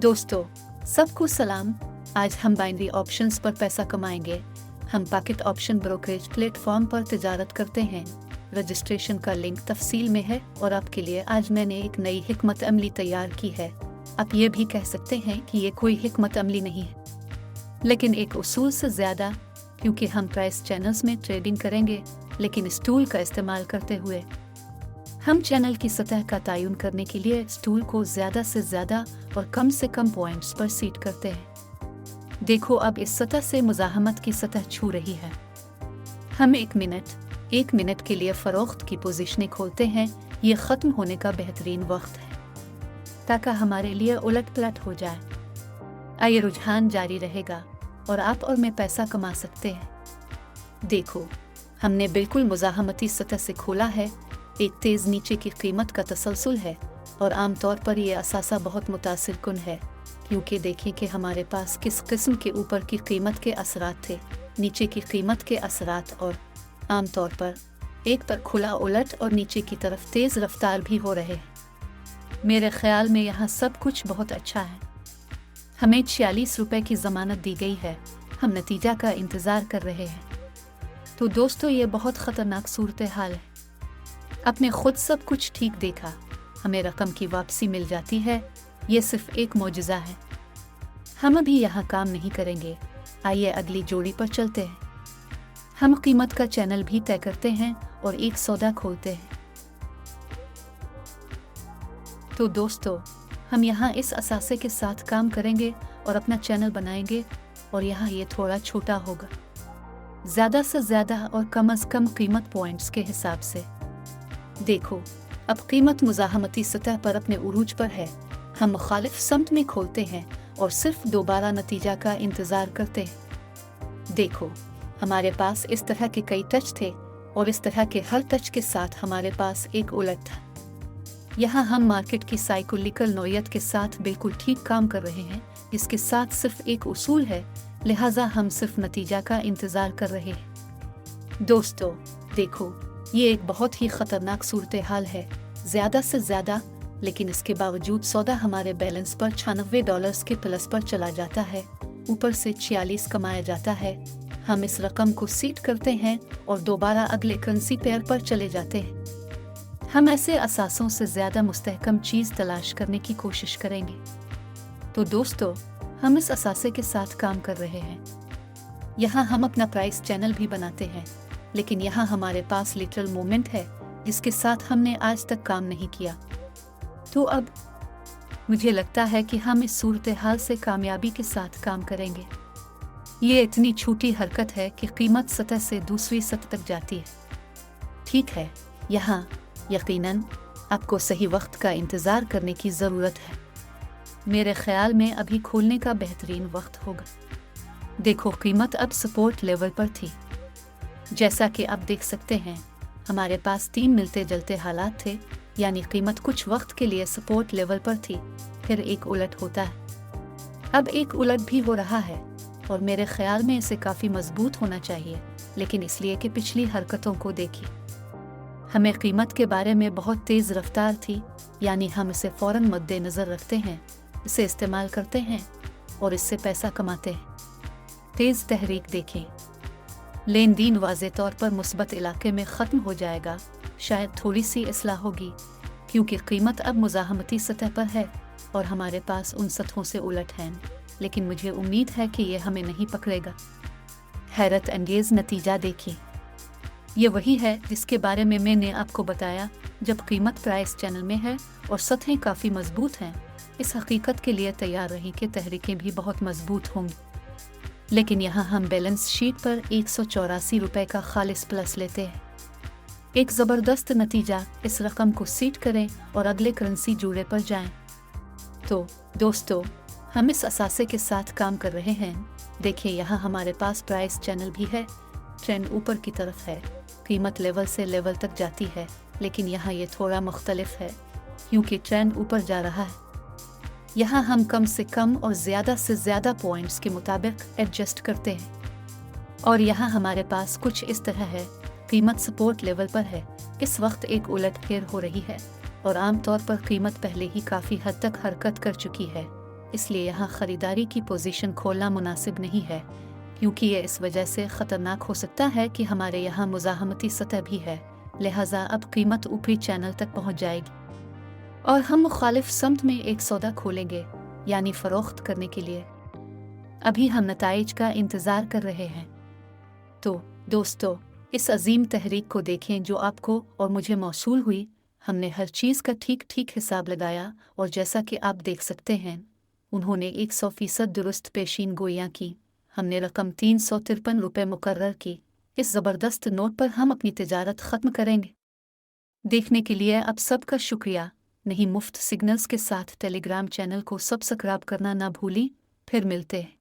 दोस्तों, सबको सलाम। आज हम बाइनरी ऑप्शंस पर पैसा कमाएंगे। हम पॉकेट ऑप्शन ब्रोकरेज प्लेटफॉर्म पर तिजारत करते हैं। रजिस्ट्रेशन का लिंक तफसील में है और आपके लिए आज मैंने एक नई हिकमत अमली तैयार की है। आप ये भी कह सकते हैं कि ये कोई हिकमत अमली नहीं है, लेकिन एक उसूल से ज़्यादा, क्योंकि हम प्राइस चैनल्स में ट्रेडिंग करेंगे, लेकिन इस टूल का इस्तेमाल करते हुए हम चैनल की सतह का तयन करने के लिए इस टूल को ज़्यादा से ज़्यादा और कम से कम पॉइंट्स पर सीट करते हैं। देखो, अब इस सतह से मुज़ाहमत की सतह छू रही है। हम एक मिनट के लिए फ़रोख्त की पोजीशनें खोलते हैं। ये ख़त्म होने का बेहतरीन वक्त है ताकि हमारे लिए उलट पलट हो जाए। आइए, रुझान जारी रहेगा और आप और मैं पैसा कमा सकते हैं। देखो, हमने बिल्कुल मुज़ाहमती सतह से खोला है। एक तेज़ नीचे की कीमत का तसलसल है और आमतौर पर यह असासा बहुत मुतासिर कुन है, क्योंकि देखें कि हमारे पास किस किस्म के ऊपर की कीमत के असरात थे, नीचे की कीमत के असरात, और आमतौर पर एक पर खुला उलट और नीचे की तरफ तेज़ रफ्तार भी हो रहे हैं। मेरे ख्याल में यहाँ सब कुछ बहुत अच्छा है। हमें 46 रुपये की ज़मानत दी गई है। हम नतीजा का इंतज़ार कर रहे हैं। तो दोस्तों, ये बहुत ख़तरनाक सूरत हाल है। आपने खुद सब कुछ ठीक देखा। हमें रकम की वापसी मिल जाती है। ये सिर्फ एक मौजज़ा है। हम अभी यहाँ काम नहीं करेंगे। आइए अगली जोड़ी पर चलते हैं। हम कीमत का चैनल भी तय करते हैं और एक सौदा खोलते हैं। तो दोस्तों, हम यहाँ इस असासे के साथ काम करेंगे और अपना चैनल बनाएंगे, और यहाँ ये थोड़ा छोटा होगा, ज़्यादा से ज़्यादा और कम से कम कीमत पॉइंट्स के हिसाब से। देखो, अब कीमत मुज़ाहमती सतह पर अपने उरूज पर है। हम मुखालिफ समत में खोलते हैं और सिर्फ दोबारा नतीजा का इंतज़ार करते हैं। देखो, हमारे पास इस तरह के कई टच थे और इस तरह के हर टच के साथ हमारे पास एक उलट था। यहाँ हम मार्केट की साइकोलिकल नोयत के साथ बिल्कुल ठीक काम कर रहे हैं। इसके साथ सिर्फ एक उसूल है, लिहाजा हम सिर्फ नतीजा का इंतज़ार कर रहे हैं। दोस्तों देखो, ये एक बहुत ही ख़तरनाक सूरत हाल है, ज़्यादा से ज़्यादा, लेकिन इसके बावजूद सौदा हमारे बैलेंस पर $96 के प्लस पर चला जाता है। ऊपर से 46 कमाया जाता है। हम इस रकम को सीट करते हैं और दोबारा अगले करेंसी पेयर पर चले जाते हैं। हम ऐसे असासों से ज़्यादा मुस्तहकम चीज़ तलाश करने की कोशिश करेंगे। तो दोस्तों, हम इस असासे के साथ काम कर रहे हैं। यहाँ हम अपना प्राइस चैनल भी बनाते हैं, लेकिन यहाँ हमारे पास लिटरल मोमेंट है जिसके साथ हमने आज तक काम नहीं किया। तो अब मुझे लगता है कि हम इस सूरत हाल से कामयाबी के साथ काम करेंगे। ये इतनी छोटी हरकत है कि कीमत सतह से दूसरी सतह तक जाती है। ठीक है, यहाँ यकीनन आपको सही वक्त का इंतज़ार करने की ज़रूरत है। मेरे ख्याल में अभी खोलने का बेहतरीन वक्त होगा। देखो, कीमत अब सपोर्ट लेवल पर थी। जैसा कि आप देख सकते हैं, हमारे पास 3 मिलते जुलते हालात थे, यानी कीमत कुछ वक्त के लिए सपोर्ट लेवल पर थी, फिर एक उलट होता है। अब एक उलट भी हो रहा है और मेरे ख्याल में इसे काफ़ी मजबूत होना चाहिए, लेकिन इसलिए कि पिछली हरकतों को देखिए। हमें कीमत के बारे में बहुत तेज़ रफ्तार थी, यानी हम इसे फ़ौरन मद्देनज़र रखते हैं, इसे इस्तेमाल करते हैं और इससे पैसा कमाते हैं। तेज़ तहरीक देखें। लेन देन वाज़े तौर पर मुस्बत इलाके में ख़त्म हो जाएगा। शायद थोड़ी सी इस्लाह होगी, क्योंकि कीमत अब मुज़ाहमती सतह पर है और हमारे पास उन सतहों से उलट हैं, लेकिन मुझे उम्मीद है कि ये हमें नहीं पकड़ेगा। हैरत अंगेज़ नतीजा देखिए। ये वही है जिसके बारे में मैंने आपको बताया। जब कीमत प्राइस चैनल में है और सतहें काफ़ी मजबूत हैं, इस हकीकत के लिए तैयार रहें कि तहरीकें भी बहुत मजबूत होंगी। लेकिन यहाँ हम बैलेंस शीट पर 184 रुपये का खालिस प्लस लेते हैं। एक ज़बरदस्त नतीजा। इस रकम को सीट करें और अगले करेंसी जोड़े पर जाएं। तो दोस्तों, हम इस असासे के साथ काम कर रहे हैं। देखिए, यहाँ हमारे पास प्राइस चैनल भी है। ट्रेंड ऊपर की तरफ है, कीमत लेवल से लेवल तक जाती है, लेकिन यहाँ ये थोड़ा मुख्तलिफ है क्योंकि ट्रेंड ऊपर जा रहा है। यहाँ हम कम से कम और ज़्यादा से ज़्यादा पॉइंट्स के मुताबिक एडजस्ट करते हैं, और यहाँ हमारे पास कुछ इस तरह है। कीमत सपोर्ट लेवल पर है। इस वक्त एक उलट फेर हो रही है और आमतौर पर कीमत पहले ही काफ़ी हद तक हरकत कर चुकी है। इसलिए यहाँ खरीदारी की पोजीशन खोलना मुनासिब नहीं है, क्योंकि ये इस वजह से ख़तरनाक हो सकता है कि हमारे यहाँ मुज़ाहमती सतह भी है, लिहाजा अब कीमत ऊपरी चैनल तक पहुँच जाएगी और हम मुखालिफ समत में एक सौदा खोलेंगे, यानी फ़रोख्त करने के लिए। अभी हम नताइज का इंतज़ार कर रहे हैं। तो दोस्तों, इस अजीम तहरीक को देखें जो आपको और मुझे मौसूल हुई। हमने हर चीज़ का ठीक ठीक हिसाब लगाया और जैसा कि आप देख सकते हैं, उन्होंने 100% दुरुस्त पेशीन गोइयाँ की। हमने रकम 353 रुपये मुकर्रर की। इस ज़बरदस्त नोट पर हम अपनी तिजारत ख़त्म करेंगे। देखने के लिए आप सबका शुक्रिया। नहीं मुफ्त सिग्नल्स के साथ टेलीग्राम चैनल को सब्सक्राइब करना ना भूली। फिर मिलते हैं।